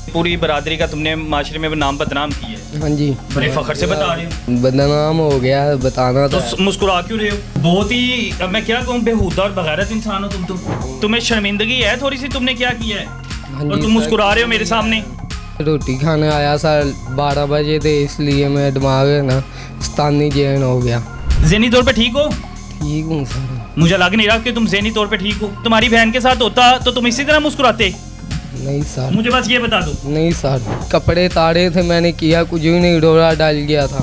पूरी बरादरी का तुमने माशरे में नाम बदनाम किया है। हाँ जी, बड़े फख्र से बता रहे हो। बदनाम हो गया, बताना तो था। मुस्कुरा क्यों रहे हो? बहुत ही, अब मैं क्या कहूँ, बेहुदा और बगैरत इंसान हो तुम तो। तुम्हें शर्मिंदगी है थोड़ी सी, तुमने क्या किया है हाँ और जी तुम सर, मुस्कुरा रहे हो मेरे सामने। रोटी खाने आया सर 12 बजे थे, इसलिए मैं दिमाग है ना स्थानी जैन हो गया। ज़हनी तौर पे ठीक हो? ठीक हूँ सर। मुझे लग नहीं रहा कि तुम ज़हनी तौर पे ठीक हो। तुम्हारी बहन के साथ होता तो तुम इसी तरह मुस्कुराते? नहीं सर, मुझे बस ये बता दो। नहीं सर, कपड़े ताड़े थे, मैंने किया कुछ भी नहीं, डोरा डाल गया था।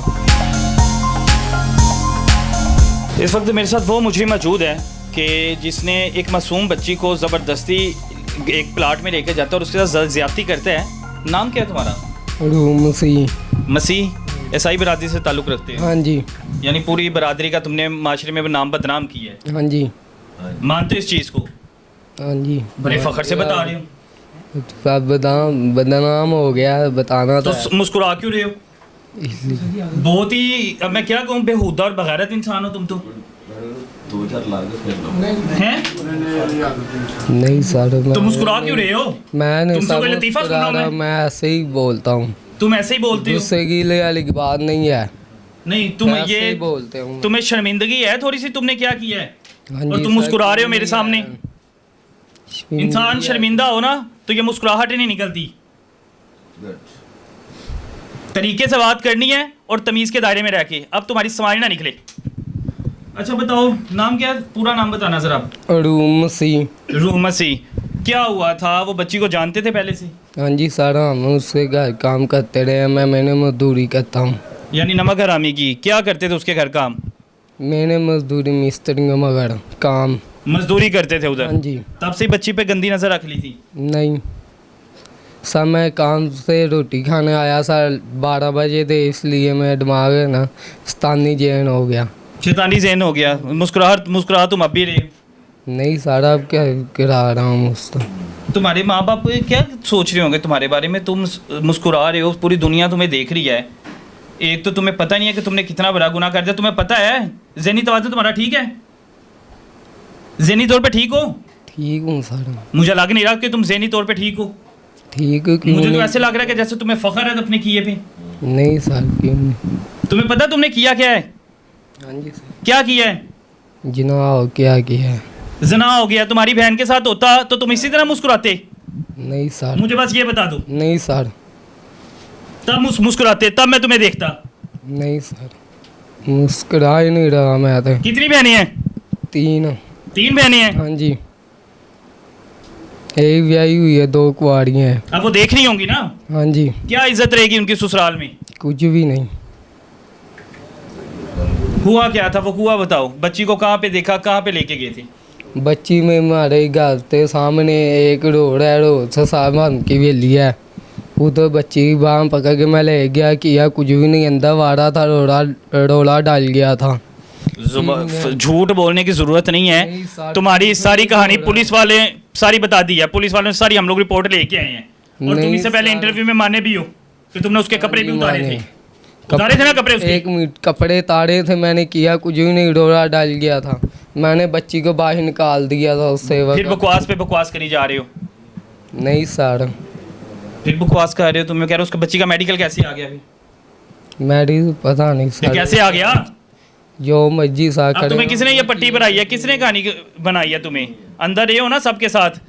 इस वक्त मेरे साथ वो मुझे मौजूद है कि जिसने एक मासूम बच्ची को ज़बरदस्ती एक प्लाट में लेकर जाता है और उसके साथ ज़्यादती करता है। नाम क्या है तुम्हारा? रूम सी। मसीह ईसाई बरादरी से ताल्लुक़ रखते हैं? हाँ जी, यानी पूरी बरादरी का तुमने माशरे में नाम बदनाम किया है। हाँ जी, मानते हो इस चीज़ को? हाँ जी। बड़े फ़ख्र से बता रहे हो। बदनाम हो गया, बताना तो था। मुस्कुरा क्यों रहे हो? इसलिए बहुत ही, अब मैं क्या कहूँ, बेहुदा और बगैरत इंसान हो तुम तो। हैं? नहीं सर, तो मुस्कुरा क्यों रहे हो? मैंने तुमसे सब कोई लतीफ़ा सुन रहा हूं मैं? मैं ऐसे ही बोलता हूँ। तुम ऐसे ही बोलते हो? गुस्से गीले वाली बात नहीं है, नहीं, तुम ऐसे ही ये बोलते हूँ। तुम्हें शर्मिंदगी है थोड़ी सी, तुमने क्या किया है हाँ और जी तुम सर, मुस्कुरा रहे हो मेरे सामने। इंसान है। शर्मिंदा हो ना तो ये मुस्कुराहट ही नहीं निकलती। तरीके से बात करनी है और तमीज़ के दायरे में रह के। अब तुम्हारी समझ ना निकले। अच्छा बताओ, नाम क्या है? पूरा नाम बताना जरा। रूम सी। रूह मसीह। क्या हुआ था? वो बच्ची को जानते थे पहले से? हाँ जी सर, हम उसके घर काम करते रहे, मैंने मजदूरी करता हूँ। यानी नमक हरामी की। क्या करते थे उसके घर काम? मैंने मजदूरी मिस्त्री मगर काम। मजदूरी करते थे हाँ उधर? जी। तब से बच्ची पे गंदी नज़र रख ली थी? नहीं सर, मैं काम से रोटी खाने आया सर 12 बजे थे, इसलिए मैं दिमाग है ना स्थानी जैन हो गया। शैतानी ज़हन हो गया। मुस्कुरा तुम अब भी रहे। नहीं सर, अब क्या करा रहा हूँ उसको। तुम्हारे माँ बाप क्या सोच रहे होंगे तुम्हारे बारे में? तुम मुस्कुरा रहे हो, पूरी दुनिया तुम्हें देख रही है। एक तो तुम्हें पता नहीं है कि तुमने कितना बड़ा गुनाह कर दिया। तुम्हें पता है ज़हनी तवाज़ुन तुम्हारा ठीक है? ज़हनी तौर पे ठीक हो? ठीक हूँ सर। मुझे लग नहीं रहा कि तुम ज़हनी तौर पे ठीक हो। ठीक क्यों मुझे तो नहीं? ऐसे लग रहा है कि जैसे तुम्हें फ़ख्र है अपने किए पे। नहीं सर, क्यों नहीं? तुम्हें पता तुमने किया क्या है? हाँ जी सर। क्या किया है? जिनाह क्या किया है? ज़ना हो गया। तुम्हारी बहन के साथ होता तो तुम इसी तरह मुस्कुराते? नहीं सर। मुझे बस ये बता दो। नहीं सर। तब मुस्कुराते, तब मैं तुम्हें देखता। नहीं सर, मुस्कुरा ही नहीं रहा मैं तो। कितनी बहनें हैं? 3। 3 बहनें हैं। हाँ जी, एक ब्याही हुई है, 2 कुआरियाँ हैं। अब वो देख रही होंगी ना? हाँ जी। क्या इज्जत रहेगी उनकी ससुराल में? कुछ भी नहीं। हुआ क्या था? वो हुआ बताओ। बच्ची को कहाँ पे देखा, कहाँ पे लेके गए थे? बच्ची में हमारे घर के सामने एक रोड है, रोड से सामान की वेली है, उधर बच्ची की बाह पकड़ के मैं ले गया, किया कुछ भी नहीं, अंदर वाड़ा था, रोड़ा डाल गया था। झूठ बोलने की जरूरत नहीं नहीं है। सर, तुम्हारी सारी झूठ कहानी बोल रहा पुलिस वाले सारी बता दी है। पुलिस वालों ने सारी हम लोग रिपोर्ट लेके आए हैं। और तुम नहीं इससे पहले सर। इंटरव्यू में माने भी हो कि तुमने उसके कपड़े भी नहीं उतारे माने। थे। उतारे थे ना कपड़े उसके? 1 मिनट, कपड़े ताड़े थे, मैंने किया कुछ भी नहीं, डोरा डाल गया था, मैंने बच्ची को बाहर निकाल दिया था उससे। फिर बकवास पे बकवास करी जा रहे हो। नहीं सर। फिर बकवास कर रहे हो। तुम्हें कह रहे हो उसका बच्ची का मेडिकल कैसे आ गया? अभी मेरी पता नहीं ये सर, कैसे आ गया? जो मर्जी सा अब तुम्हें किसने ये पट्टी बनाई है? किसने कहानी बनाई है? तुम्हें अंदर रहे हो ना सबके साथ,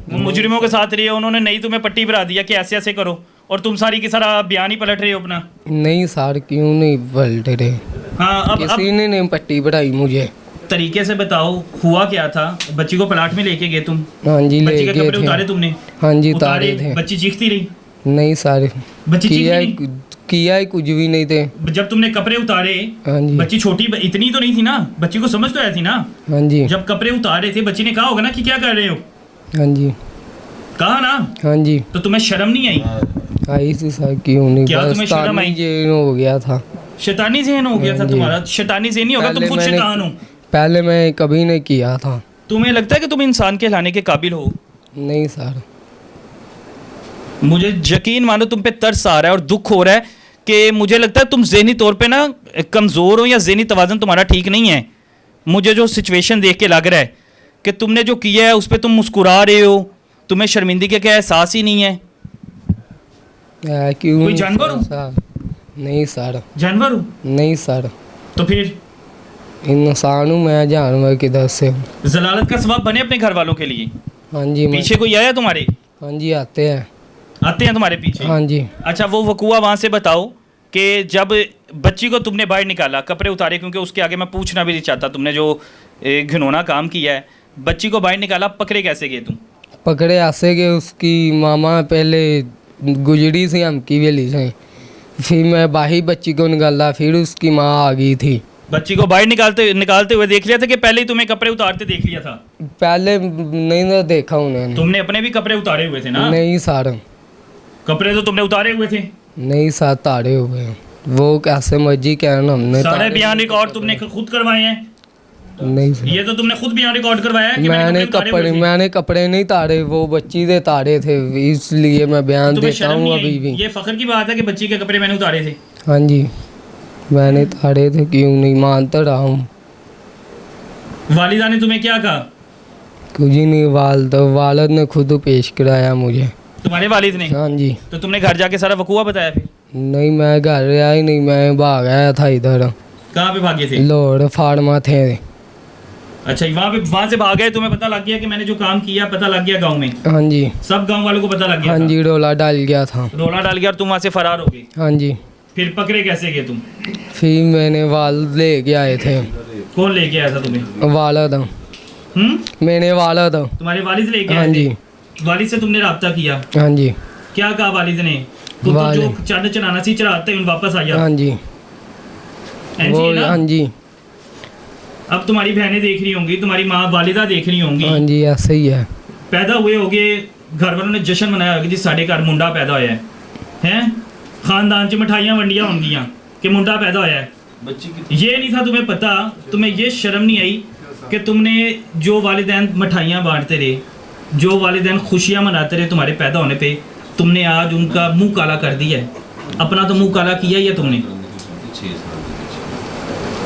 वो मुजरिमों के साथ रहे हो, उन्होंने नहीं तुम्हें पट्टी बना दिया कि ऐसे ऐसे करो, और तुम सारी की सारा बयान ही पलट रहे हो अपना। नहीं सर, क्यों नहीं पलट रहे? हाँ, अब किसी ने नहीं पट्टी बढ़ाई मुझे। तरीके से बताओ हुआ क्या था? बच्ची को प्लाट में लेके गए तुम? हाँ जी, बच्ची ले के कपड़े गए उतारे थे। तुमने? हाँ जी, उतारे थे। बच्ची चीखती रही? नहीं सर, बच्ची किया चीखती किया ही कुछ भी नहीं थे। नहीं? जब तुमने कपड़े उतारे, हाँ जी। बच्ची छोटी इतनी तो नहीं थी ना, बच्ची को समझ तो आई थी ना? हाँ जी। जब कपड़े उतारे थे बच्ची ने कहा होगा ना कि क्या कर रहे हो? हाँ जी। कहा ना? हाँ जी। तो तुम्हें शर्म नहीं आई? आई थी सर, क्यों नहीं? क्या बस तुम्हें शर्म आई? तानी जेल हो गया था। शैतानी ज़हन हो गया था हाँ जी। तुम्हारा? शैतानी ज़हन नहीं होगा, तुम पहले खुद मैंने- शैतान हो। पहले मैं कभी नहीं किया था। तुम्हें लगता है कि तुम इंसान कहलाने के काबिल हो? नहीं सर। मुझे यकीन मानो तुम पे तरस आ रहा है और दुख हो रहा है कि मुझे लगता है तुम ज़हनी तौर पे ना कमज़ोर हो, या ज़हनी तवाज़ुन तुम्हारा ठीक नहीं है। मुझे जो सिचुएशन देख के लग रहा है कि तुमने जो किया है उस पर तुम मुस्कुरा रहे हो, तुम्हें शर्मिंदगी का एहसास ही नहीं है। क्यों कोई जानवर हो? सर? नहीं सर, जानवर हो? नहीं सर, तो फिर इंसान हूँ मैं, जानवर किधर से हूँ? जलालत का सबब बने अपने घर वालों के लिए। हाँ जी मैं, पीछे कोई आया तुम्हारे? हाँ जी आते हैं। आते हैं तुम्हारे पीछे? हाँ जी। अच्छा, वो वकूआ वहाँ से बताओ कि जब बच्ची को तुमने बाहर निकाला, कपड़े उतारे, क्योंकि उसके आगे मैं पूछना भी नहीं चाहता, तुमने जो घिनौना काम किया है, बच्ची को बाहर निकाला, पकड़े कैसे गए तुम? पकड़े ऐसे कि उसकी मामा पहले गुजरी थी हमकी वेली से, फिर मैं बाही बच्ची को निकाला, फिर उसकी माँ आ गई थी। बच्ची को बाहर निकालते हुए देख लिया था कि पहले ही तुम्हें कपड़े उतारते देख लिया था? पहले नहीं ना देखा उन्होंने। तुमने अपने भी कपड़े उतारे हुए थे ना? नहीं सर, कपड़े तो तुमने उतारे हुए थे। नहीं सर, तारे हुए हैं वो, कैसे मर्जी कहना, हमने सारे तारे बयान रिकॉर्ड तुमने खुद करवाए हैं? नहीं सर, ये तो तुमने खुद बयान रिकॉर्ड करवाया है कि मैंने कपड़े नहीं तारे, वो बच्ची दे तारे थे, इसलिए मैं बयान तुम्हें देता शर्म हूँ नहीं अभी आई? भी। ये फख्र की बात है कि बच्ची के कपड़े मैंने उतारे थे। हाँ जी मैंने तारे थे, क्यों नहीं मानता रहा हूँ। वालिदा ने तुम्हें क्या कहा? कुछ ही नहीं, वालिद ने खुद पेश कराया मुझे। तुम्हारे वालिद ने? हाँ जी। तो तुमने घर जाके सारा वकूआ बताया फिर? नहीं मैं घर आया ही नहीं, मैं भाग आया था इधर, कहाँ पे भागे थे? लाहौर फार्मा थे। अच्छा, वहाँ से भाग गए, तुम्हें पता लग गया कि मैंने जो काम किया, पता लग गया गांव में? हाँ जी। सब गांव वालों को पता लग गया हाँ था? जी, रोला डाल गया था। रोला डाल गया और तुम वहाँ से फरार हो गए? हाँ जी। फिर पकड़े कैसे गए तुम? फिर मैंने वालिद लेके आए थे। कौन लेके आया था तुम्हें? वालिद, मैंने वालिद। तुम्हारे वालिद लेके हाँ आए थे? जी। वालिद से तुमने राब्ता किया? हाँ जी। क्या कहा वालिद ने? तुम तो जो चढ़ चढ़ाना सी चढ़ाते हैं, वापस आ जा। हाँ जी। ऐसी वो है ना? हाँ जी। अब तुम्हारी बहनें देख रही होंगी, तुम्हारी माँ वालिदा देख रही होंगी। हाँ जी ऐसे ही है। पैदा हुए होगे, घर वालों ने जश्न मनाया होगा जी साढ़े घर मुंडा पैदा होया है, हैं? खानदान च मिठाइयाँ वंडियां होंगियां कि मुंडा पैदा होया है। ये नहीं था तुम्हें पता, तुम्हें ये शर्म नहीं आई कि तुमने जो वालिदैन मिठाइयाँ बांटते रहे, जो वालिदैन खुशियाँ मनाते रहे तुम्हारे पैदा होने पे, तुमने आज उनका मुंह काला कर दिया है। अपना तो मुंह काला किया ही है तुमने।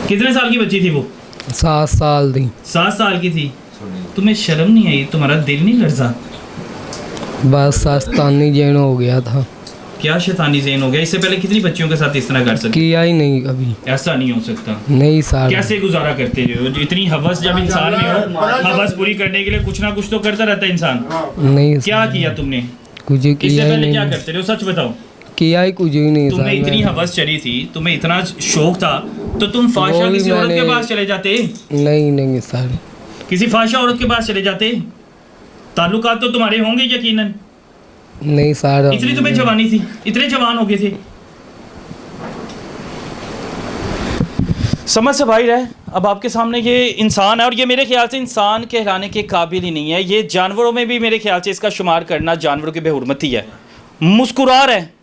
कितने साल की बच्ची थी वो? 7 साल थी। 7 साल की थी। तुम्हें शर्म नहीं आई? तुम्हारा दिल नहीं लर्जा? बस शैतानी जैन हो गया था। क्या शैतानी ज़हन हो गया? इससे पहले कितनी बच्चियों के साथ इस तरह कर सकते? किया ही नहीं कभी। ऐसा नहीं हो सकता। नहीं सर। कैसे गुजारा करते हो? इतनी हवस जब इंसान में हो, हवस पूरी करने के लिए कुछ ना कुछ तो करता रहता है इंसान। नहीं क्या किया तुमने? कुछ इससे किया ही पहले क्या नहीं। करते रहे हो? सच बताओ। किया ही कुछ ही नहीं तुम्हें सर। इतनी हवस चढ़ी थी, तुम्हें इतना शौक था, तो तुम फाशा वो भी किसी औरत के मैंने- पास चले जाते? नहीं सर। किसी फाशा औरत के पास चले जाते? ताल्लुकात तो तुम्हारे होंगे यकीनन। नहीं सर। इतनी तुम्हें जवानी थी, इतने जवान हो गए थे। समझ से बाहर है। अब आपके सामने ये इंसान है और ये मेरे ख्याल से इंसान कहलाने के काबिल ही नहीं है। ये जानवरों में भी मेरे ख्याल से इसका शुमार करना जानवरों की बेहुरमती है। मुस्कुरा रहा है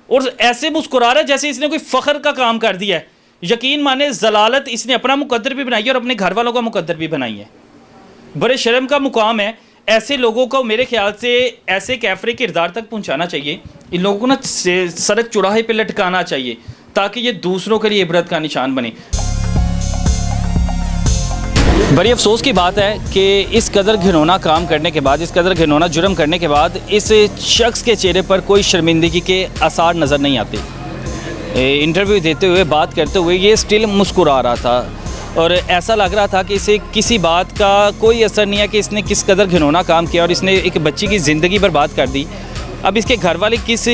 और ऐसे मुस्कुरा रहा है जैसे इसने कोई फ़ख्र का काम कर दिया है। यकीन माने ज़लालत इसने अपना मुकद्दर भी बनाई है और अपने घर वालों का मुकद्दर भी बनाई है। बड़े शर्म का मुकाम है। ऐसे लोगों को मेरे ख्याल से ऐसे कैफरे किरदार तक पहुंचाना चाहिए। इन लोगों को ना सड़क चौराहे पे लटकाना चाहिए ताकि ये दूसरों के लिए इबरत का निशान बने। बड़ी अफसोस की बात है कि इस कदर घिनौना काम करने के बाद, इस कदर घिनौना जुर्म करने के बाद इस शख्स के चेहरे पर कोई शर्मिंदगी के आसार नज़र नहीं आते। इंटरव्यू देते हुए, बात करते हुए ये स्टिल मुस्कुरा रहा था और ऐसा लग रहा था कि इसे किसी बात का कोई असर नहीं है कि इसने किस कदर घिनौना काम किया और इसने एक बच्ची की ज़िंदगी बर्बाद कर दी। अब इसके घर वाले किस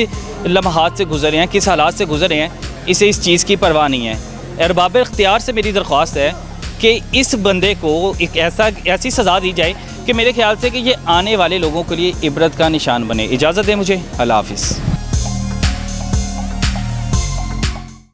लम्हात से गुजरे हैं, किस हालात से गुजरे हैं, इसे इस चीज़ की परवाह नहीं है। अरबाब इख्तियार से मेरी दरख्वास्त है कि इस बंदे को एक ऐसी सज़ा दी जाए कि मेरे ख्याल से कि ये आने वाले लोगों के लिए इबरत का निशान बने। इजाज़त दें मुझे। अल्लाह हाफ़िज़।